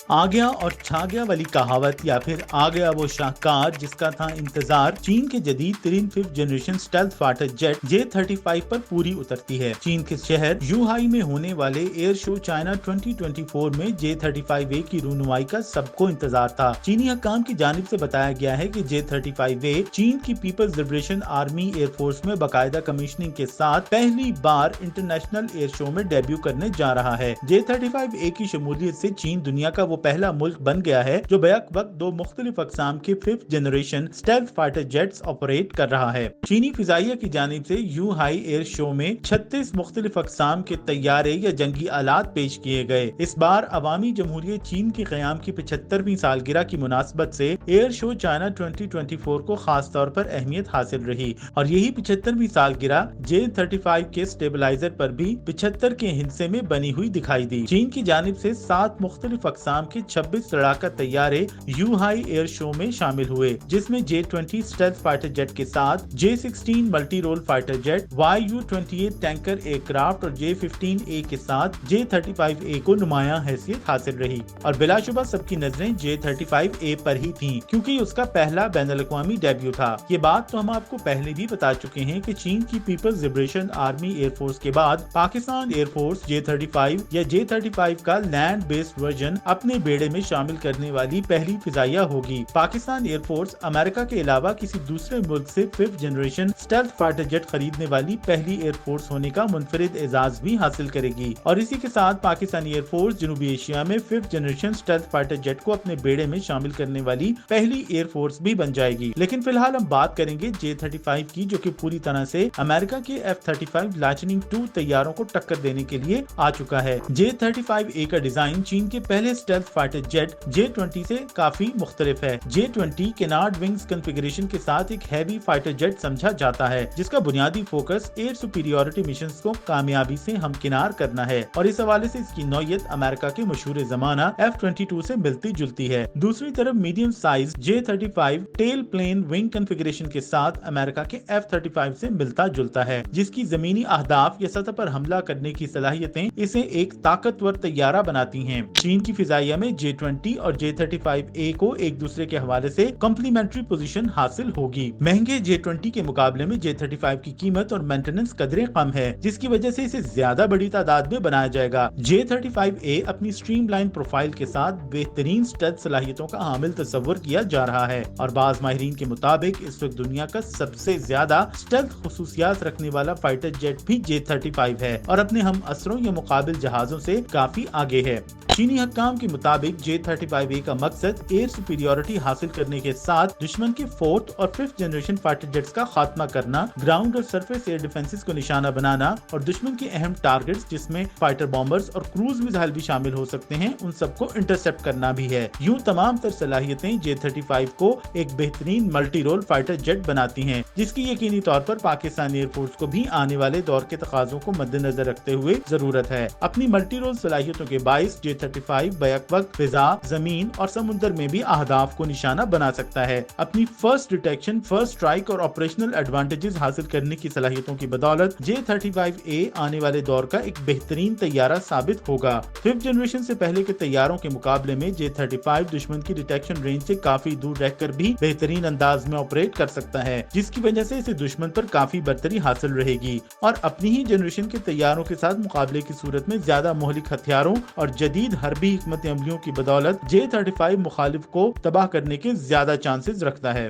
آ گیا اور چھا گیا والی کہاوت یا پھر آ گیا وہ شاہکار جس کا تھا انتظار، چین کے جدید ترین 5th generation stealth fighter jet J-35 پر پوری اترتی ہے۔ چین کے شہر یوہائی میں ہونے والے ایئر شو چائنا 2024 میں J-35A کی رونمائی کا سب کو انتظار تھا۔ چینی حکام کی جانب سے بتایا گیا ہے کہ J-35A چین کی Peoples liberation army air force میں باقاعدہ کمیشننگ کے ساتھ پہلی بار انٹرنیشنل ایئر شو میں ڈیبیو کرنے جا رہا ہے۔ J-35A کی شمولیت سے چین دنیا کا وہ پہلا ملک بن گیا ہے جو بیک وقت دو مختلف اقسام کے 5th generation stealth fighter jets operate کر رہا ہے۔ چینی فضائیہ کی جانب سے یوہائی ایئر شو میں 36 مختلف اقسام کے طیارے یا جنگی آلات پیش کیے گئے۔ اس بار عوامی جمہوریہ چین کے قیام کی 75ویں سالگرہ کی مناسبت سے ایئر شو چائنا 2024 کو خاص طور پر اہمیت حاصل رہی اور یہی 75ویں سالگرہ J-35 کے اسٹیبلائزر پر بھی 75 کے ہندسے میں بنی ہوئی دکھائی دی۔ چین کی جانب سے 7 مختلف اقسام کے 26 لڑاکا طیارے یوہائی ایئر شو میں شامل ہوئے، جس میں J-20 اسٹیلتھ فائٹر جیٹ کے ساتھ J-16 multi role fighter jet, Yu-28 tanker aircraft اور J-15A کے ساتھ J-35A کو نمایاں حیثیت حاصل رہی اور بلا شبہ سب کی نظریں J-35A پر ہی تھیں کیونکہ اس کا پہلا بین الاقوامی ڈیبیو تھا۔ یہ بات تو ہم آپ کو پہلے بھی بتا چکے ہیں کہ چین کی Peoples liberation army air force کے بعد پاکستان ایئر فورس J-35 یا J-35 کا لینڈ بیسڈ ورژن اپنے بیڑے میں شامل کرنے والی پہلی فضائیہ ہوگی۔ پاکستان ایئر فورس امریکہ کے علاوہ کسی دوسرے ملک سے 5th generation stealth fighter jet خریدنے والی پہلی ایئر فورس ہونے کا منفرد اعزاز بھی حاصل کرے گی اور اسی کے ساتھ پاکستانی ایئر فورس جنوبی ایشیا میں 5th generation stealth fighter jet کو اپنے بیڑے میں شامل کرنے والی پہلی ایئر فورس بھی بن جائے گی۔ لیکن فی الحال ہم بات کریں گے J-35 کی، جو کہ پوری طرح سے امریکہ کے F-35 لائٹننگ II طیاروں کو ٹکر دینے کے لیے آ چکا ہے۔ J-35A کا ڈیزائن چین کے پہلے اسٹیلتھ فائٹر جیٹ J-20 سے کافی مختلف ہے۔ J-20 کینارڈ ونگز کنفیگریشن کے ساتھ ایک ہیوی فائٹر جیٹ سمجھا جاتا ہے جس کا بنیادی فوکس ایئر سپیریورٹی مشنز کو کامیابی سے ہمکنار کرنا ہے اور اس حوالے سے اس کی نوعیت امریکہ کے مشہور زمانہ F-22 سے ملتی جلتی ہے۔ دوسری طرف medium size J-35 tail plane wing configuration کے ساتھ امریکہ کے F-35 سے ملتا جلتا ہے، جس کی زمینی اہداف یا سطح پر حملہ کرنے کی صلاحیتیں اسے ایک طاقتور طیارہ بناتی ہیں۔ چین کی فضائیہ میں J-20 اور J-35A کو ایک دوسرے کے حوالے سے کمپلیمنٹری پوزیشن حاصل ہوگی۔ مہنگے J-20 کے مقابلے میں J-35 کی قیمت اور مینٹیننس قدریں کم ہے، جس کی وجہ سے اسے زیادہ بڑی تعداد میں بنایا جائے گا۔ J-35A اپنی سٹریم لائن پروفائل کے ساتھ بہترین اسٹیلتھ صلاحیتوں کا حامل تصور کیا جا رہا ہے اور بعض ماہرین کے مطابق اس وقت دنیا کا سب سے زیادہ اسٹیلتھ خصوصیات رکھنے والا فائٹر جیٹ بھی J-35 ہے اور اپنے ہم اسروں یا مقابل جہازوں سے کافی آگے ہے۔ چینی حکام کے مطابق J-35A کا مقصد ایئر سپیریورٹی حاصل کرنے کے ساتھ دشمن کے 4th اور 5th جنریشن فائٹر جیٹس کا خاتمہ کرنا، گراؤنڈ اور سرفیس ایئر ڈیفنسز کو نشانہ بنانا اور دشمن کے اہم ٹارگٹس جس میں فائٹر بامبرز اور کروز میزائل بھی شامل ہو سکتے ہیں ان سب کو انٹرسپٹ کرنا بھی ہے۔ یوں تمام تر صلاحیتیں J-35 کو ایک بہترین ملٹی رول فائٹر جیٹ بناتی ہیں، جس کی یقینی طور پر پاکستانی ایئر فورس کو بھی آنے والے دور کے تقاضوں کو مد نظر رکھتے ہوئے ضرورت ہے۔ اپنی ملٹی رول صلاحیتوں کے باعث J-35 بیک وقت فضا، زمین اور سمندر میں بھی اہداف کو نشانہ بنا سکتا ہے۔ اپنی فرسٹ ڈیٹیکشن، فرسٹ اسٹرائک اور آپریشنل ایڈوانٹیجز حاصل کرنے کی صلاحیتوں کی بدولت J-35A آنے والے دور کا ایک بہترین طیارہ ثابت ہوگا۔ 5th جنریشن سے پہلے کے طیاروں کے مقابلے میں J-35 دشمن کی ڈیٹیکشن رینج سے کافی دور رہ کر بھی بہترین انداز میں آپریٹ کر سکتا ہے، جس کی وجہ سے اسے دشمن پر کافی برتری حاصل رہے گی اور اپنی ہی جنریشن کے طیاروں کے ساتھ مقابلے کی صورت میں زیادہ مہلک ہتھیاروں اور جدید حربی حکمت عملیوں کی بدولت J-35 مخالف کو تباہ کرنے کے زیادہ چانسز رکھتا ہے۔